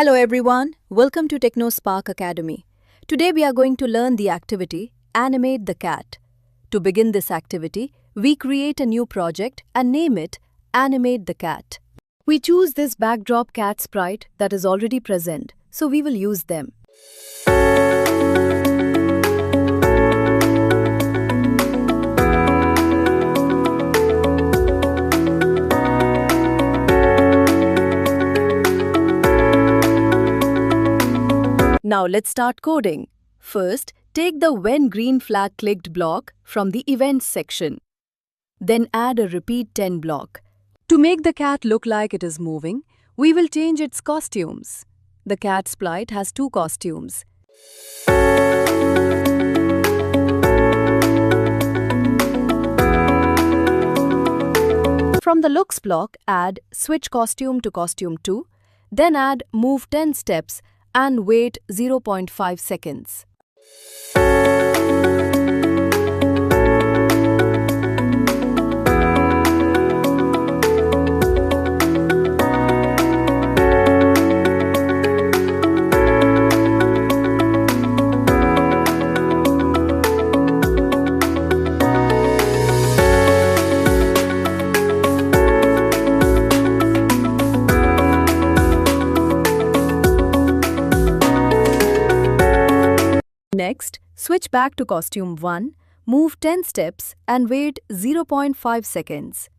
Hello everyone, welcome to TechnoSpark Academy. Today we are going to learn the activity Animate the Cat. To begin this activity, we create a new project and name it Animate the Cat. We choose this backdrop cat sprite that is already present, so we will use them. Now let's start coding. First, take the When Green Flag Clicked block from the Events section. Then add a Repeat 10 block. To make the cat look like it is moving, we will change its costumes. The cat sprite has two costumes. From the Looks block, add Switch Costume to Costume 2, then add Move 10 steps and wait 0.5 seconds. Next, switch back to costume 1, move 10 steps and wait 0.5 seconds.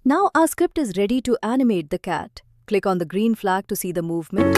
Now our script is ready to animate the cat. Click on the green flag to see the movement.